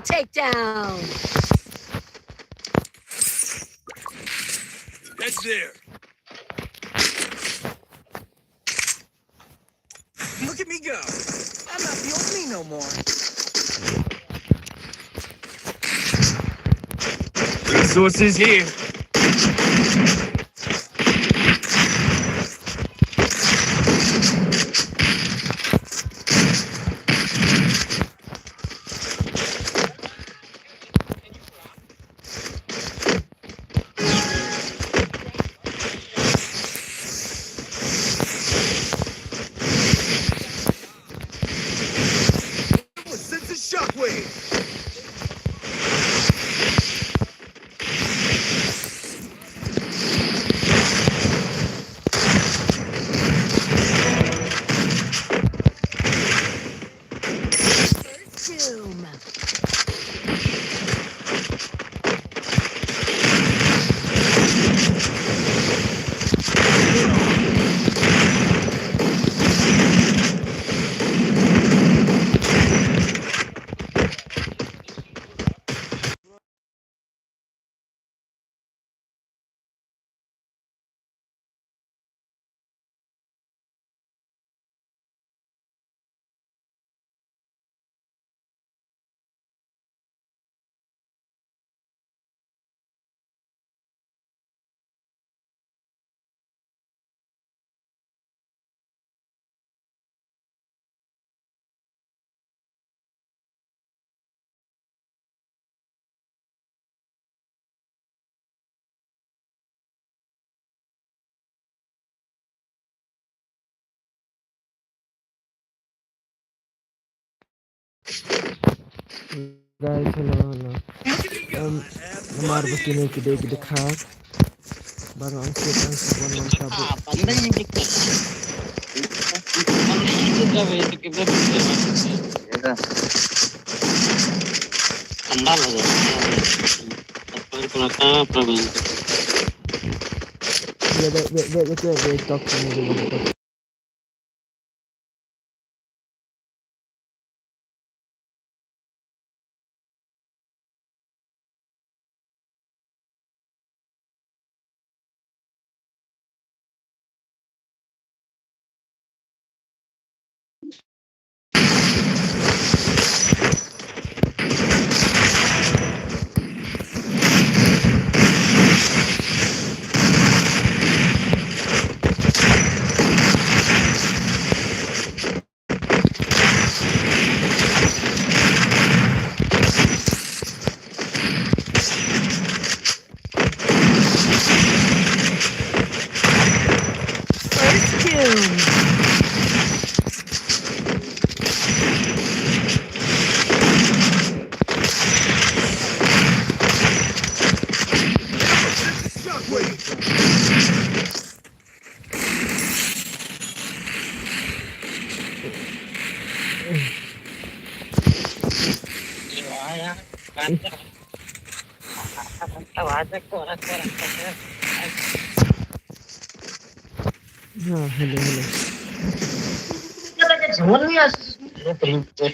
takedown. That's there. Look at me go. I'm not the old me no more. Resources here. Sense a shockwave. Doom. Guys, hello. Namar bus ini gede dekat. Barang angkut angkutan mantap. Pandang dikit. Itu jawa itu kita bisa. Ya. Andal aja. Apa problem? Ya, wait, talk to me. First doom. Shockwave. Ya. Mantap aja korak. Hello. Semuanya prinsip.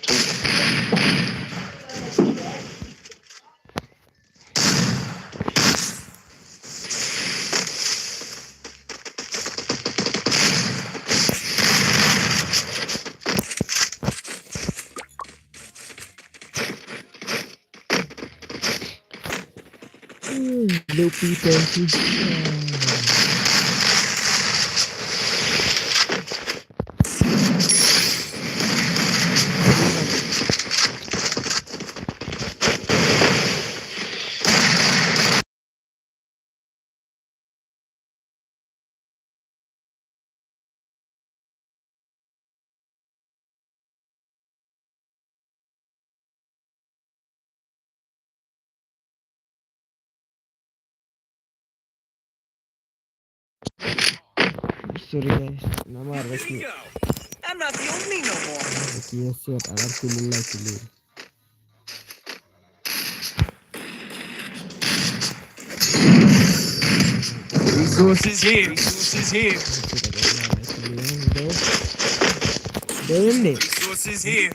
Lupi, thank you. Sorry guys, nama Look at me resmi. go. I'm not the old me no more. Siap, alhamdulillah dulu. Resources here. Deh. Resources here.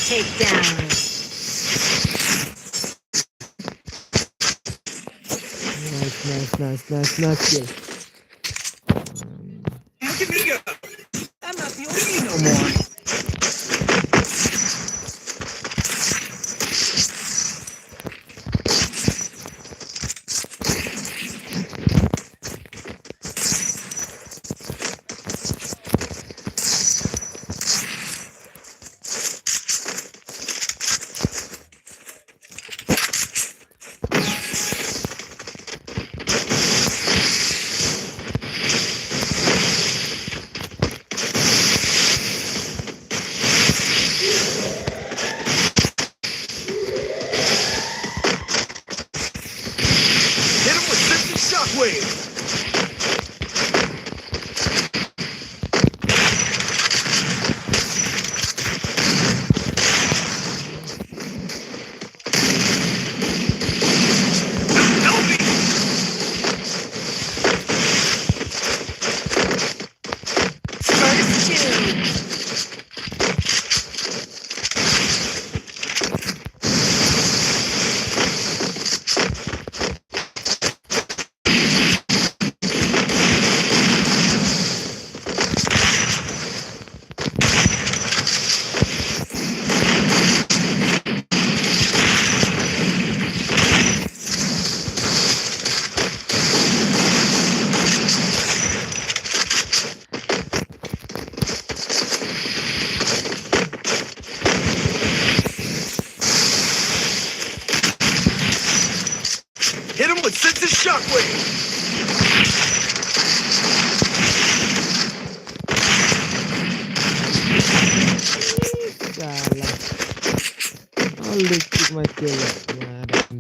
takedown. Nice kill. Look at me go. I'm not the old me no more. Hit him with 50 shockwaves. Help me. First two. Hit him with 60 shockwaves. Salah. Only keep my kill. Kemarin.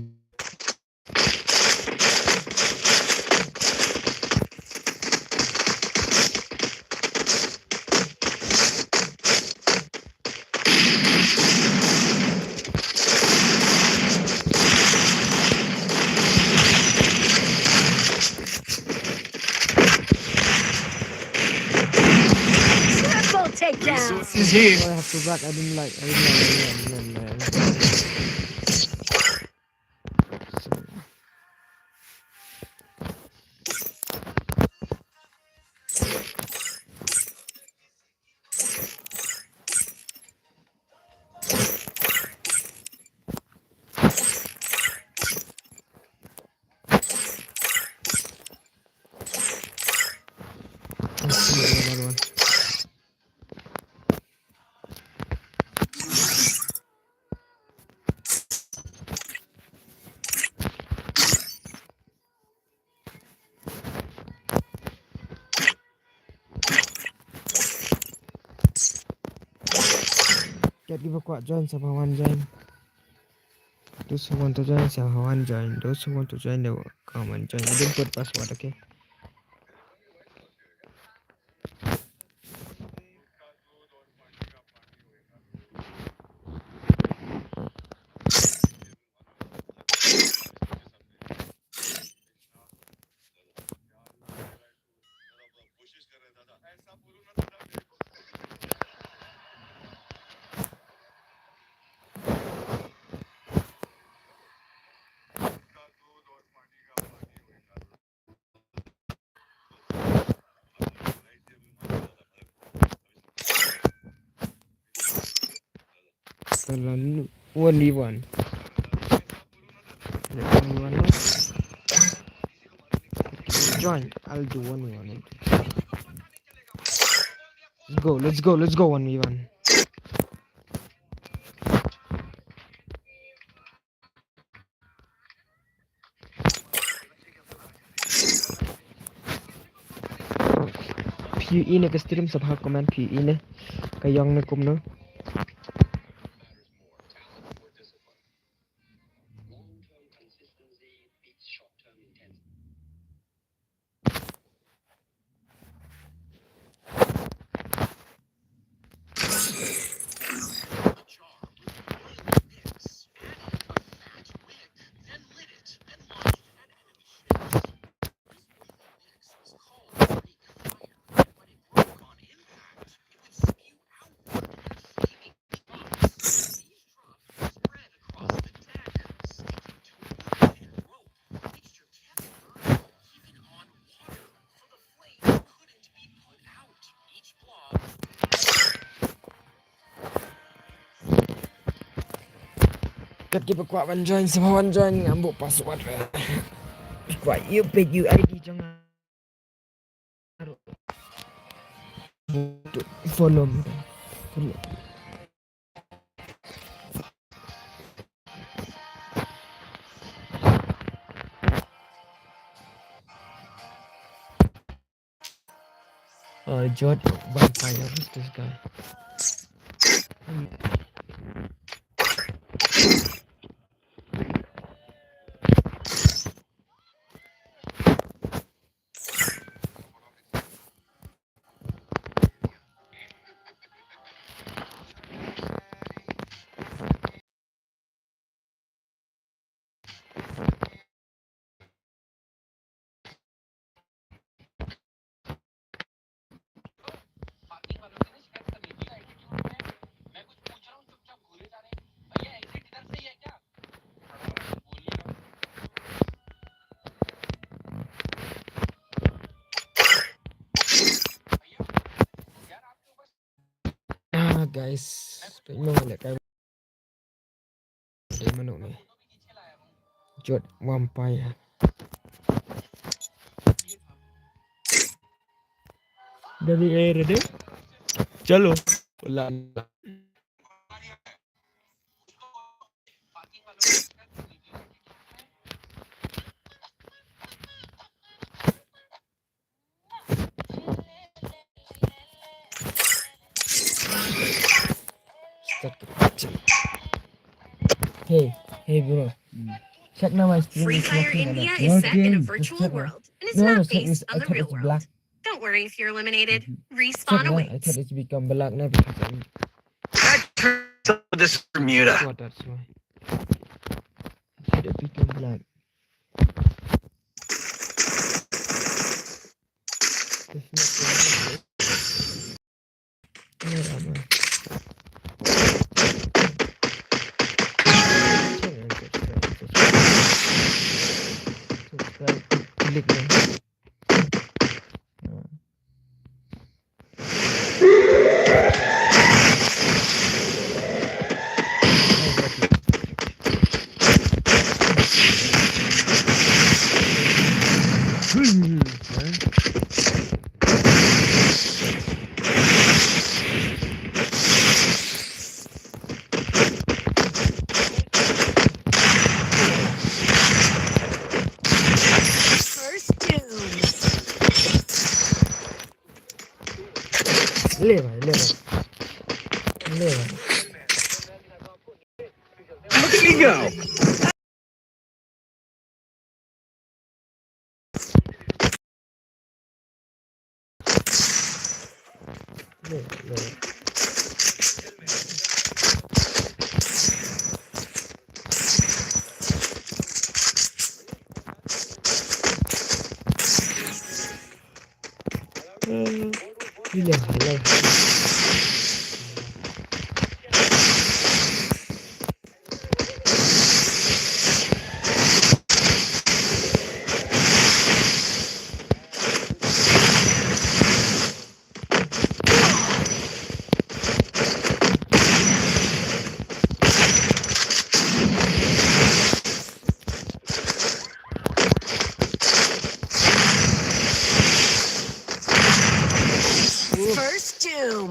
Triple takedown. Resources here. Oh, I have to back. I didn't like. Let's see another one. Can't give a quad join sama one join. Those who want to join sama one join. Those who want to join the common join. I didn't put password, okay? One 1v1. 1v1 no? Join. I'll do 1v1. Let's go 1v1. PE này cái stream sập học comment PE này cái dòng này cùng nữa. Kat kita kuat wan join sama wan join ngambuk password. Kuat you page you ID jangan follow me. George vampire. Who's this guy? Guys, memang nak kau dari mana ni? Jod vampire. Dari air dia. Chalo. Ulan. Hey bro. Check now my stream. Free is Fire working or India not. is set in a Working. virtual Just check, world, and it's No, not check based I on the thought real it's world. black. Don't worry if you're eliminated. Check Respawn now. I awaits. thought it's become black now because I'm This is Bermuda. what that's why. I thought it become black. It's not black. Yeah, man. Subscribe. Klik ni. First doom. Le bhai. Look at me go. Le. Hello. First doom.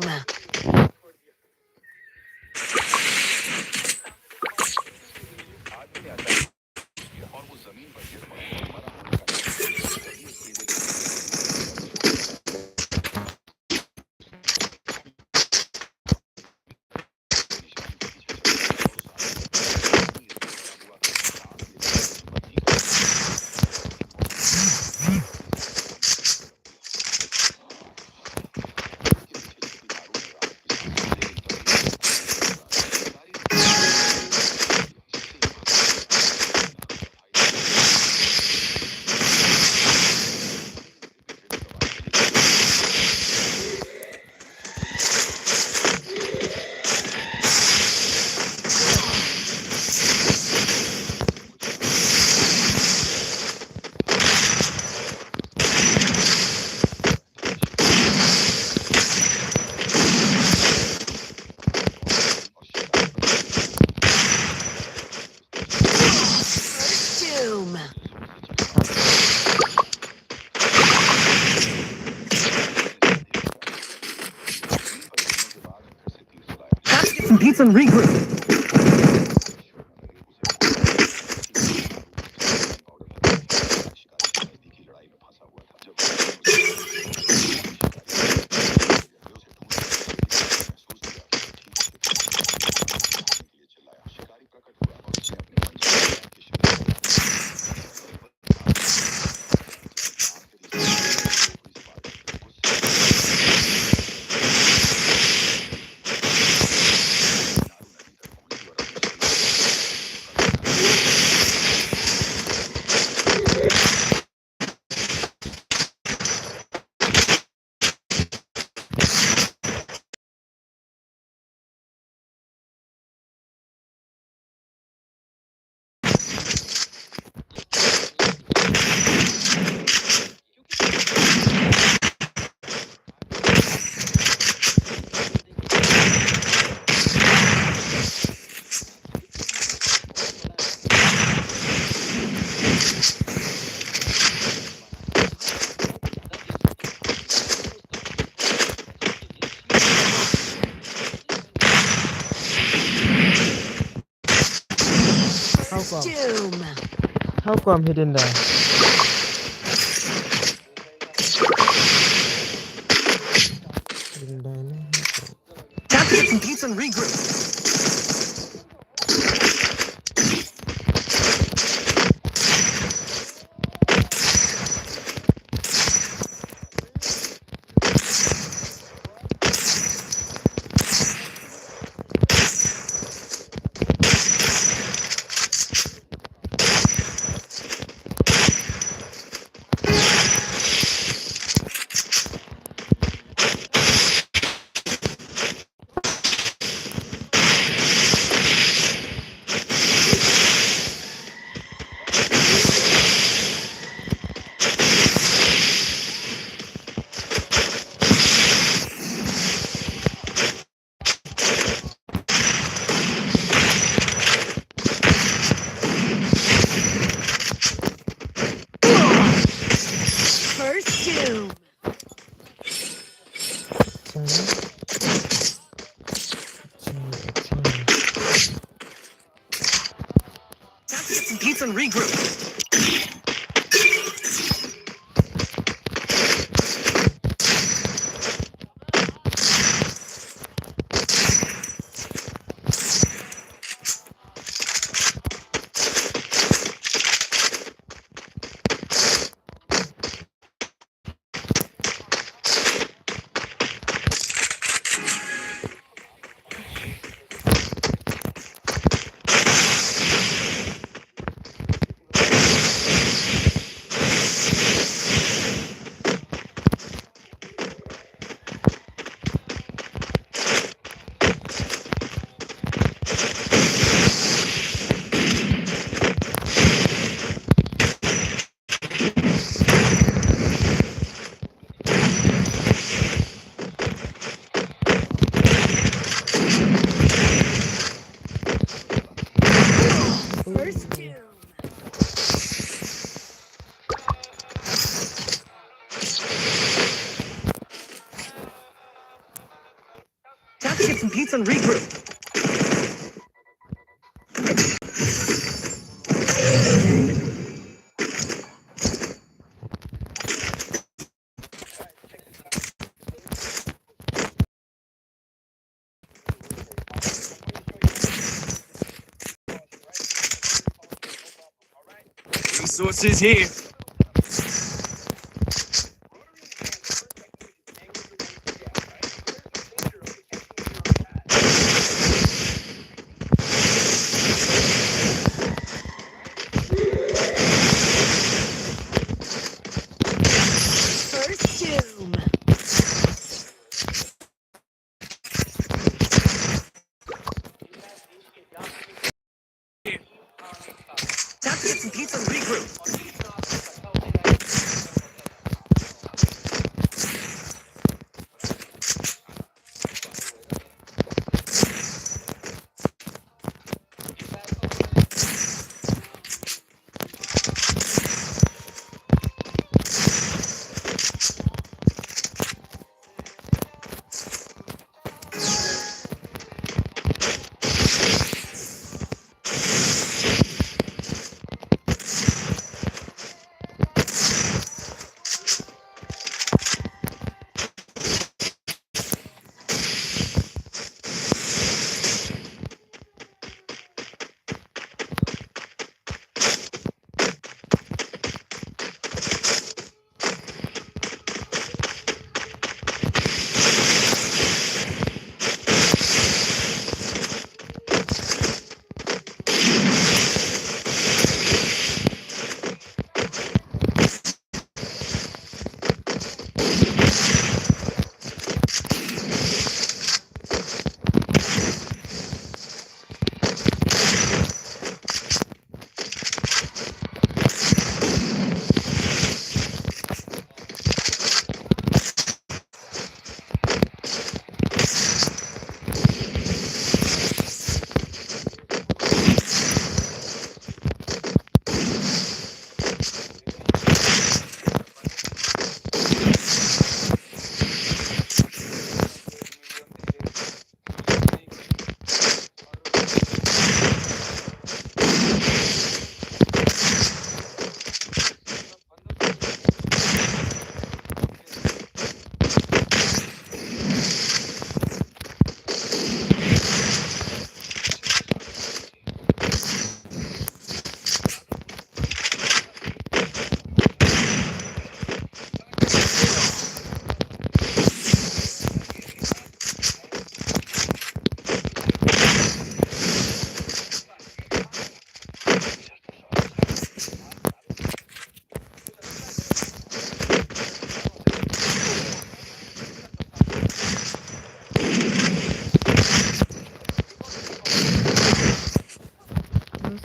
pizza and regroup. How come? Doom. How come he didn't die? Didn't die, no? Time to get some pizza and regroup. First doom. Time to get some pizza and regroup. First doom. Time to get some pizza and regroup. Resources here. First doom. Time to get some pizza and regroup.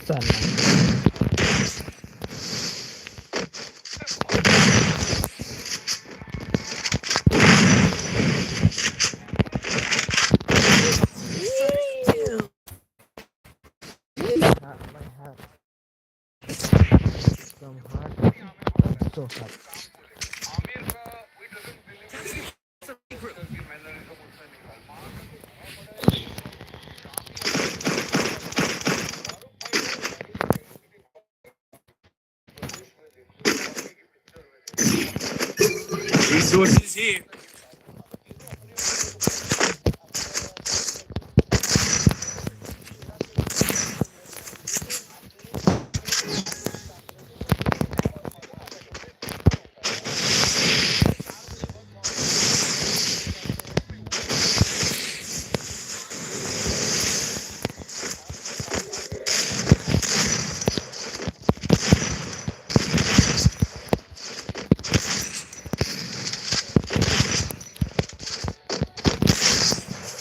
Sana. First two. My heart. From heart. I'm so happy. Resources here.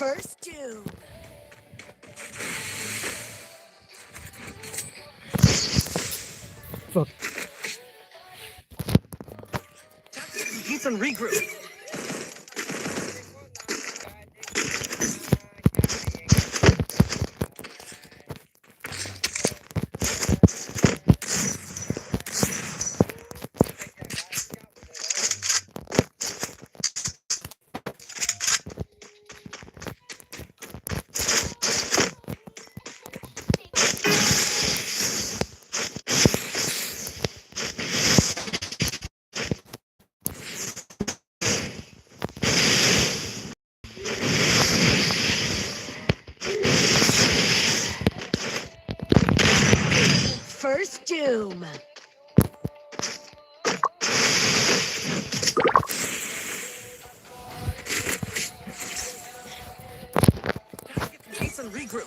First two. Fuck. Need some regroup. First doom. Need some regroup.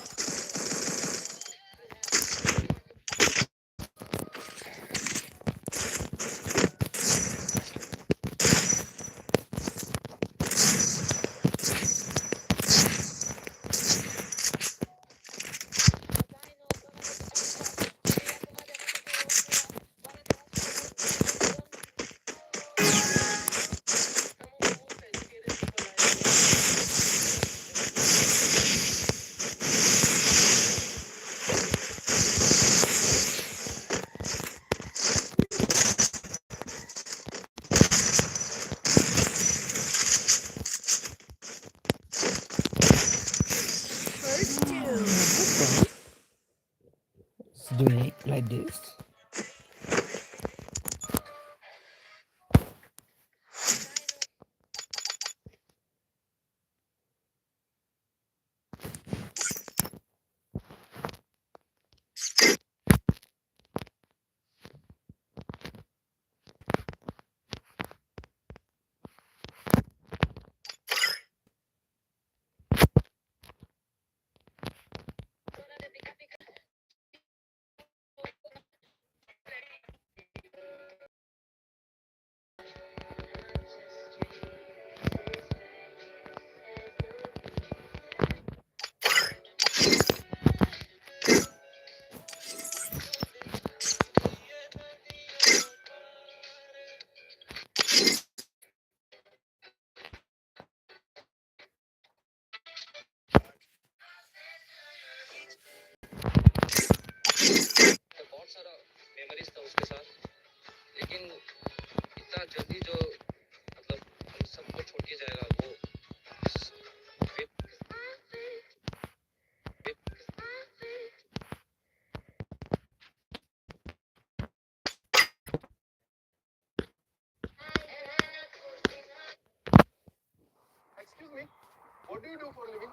जल्दी जो मतलब हम सबको छोड़ के जाएगा वो web web Excuse me, what do you do for a living?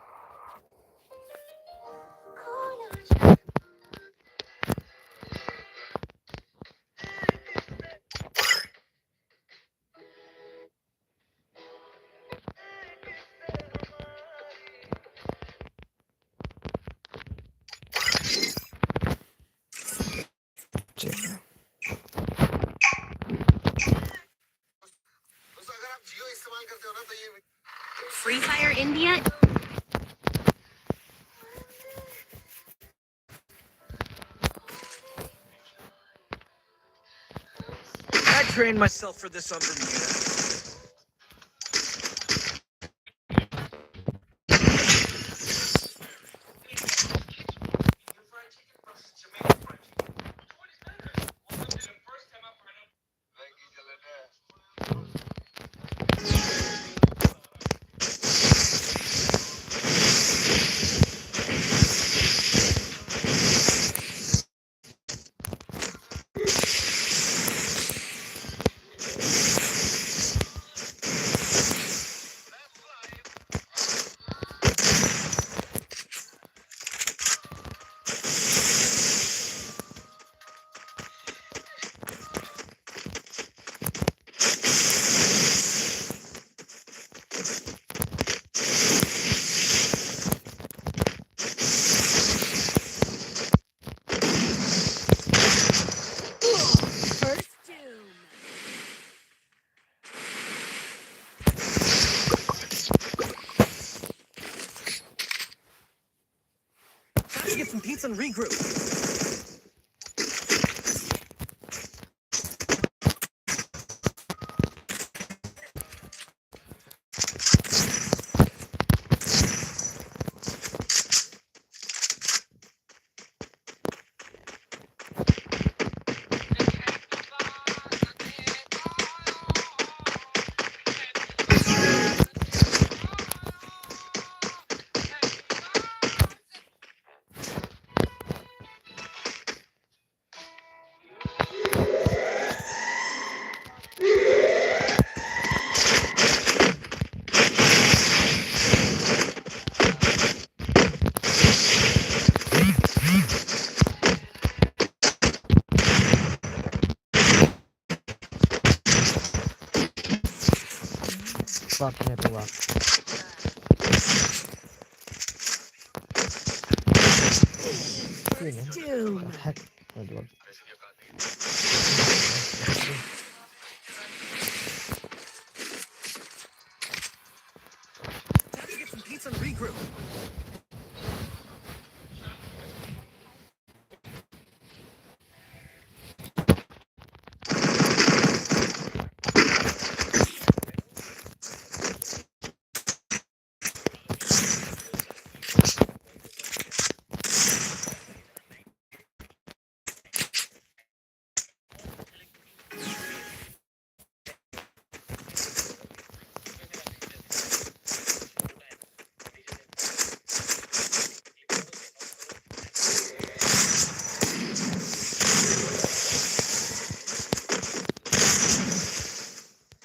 चलो दोस्तों अगर आप जियो इस्तेमाल करते हो ना तो ये Free Fire India. I trained myself for this on Bermuda. First Doom. Time to get some pizza and regroup. waknya tuh wak sini Doom. hack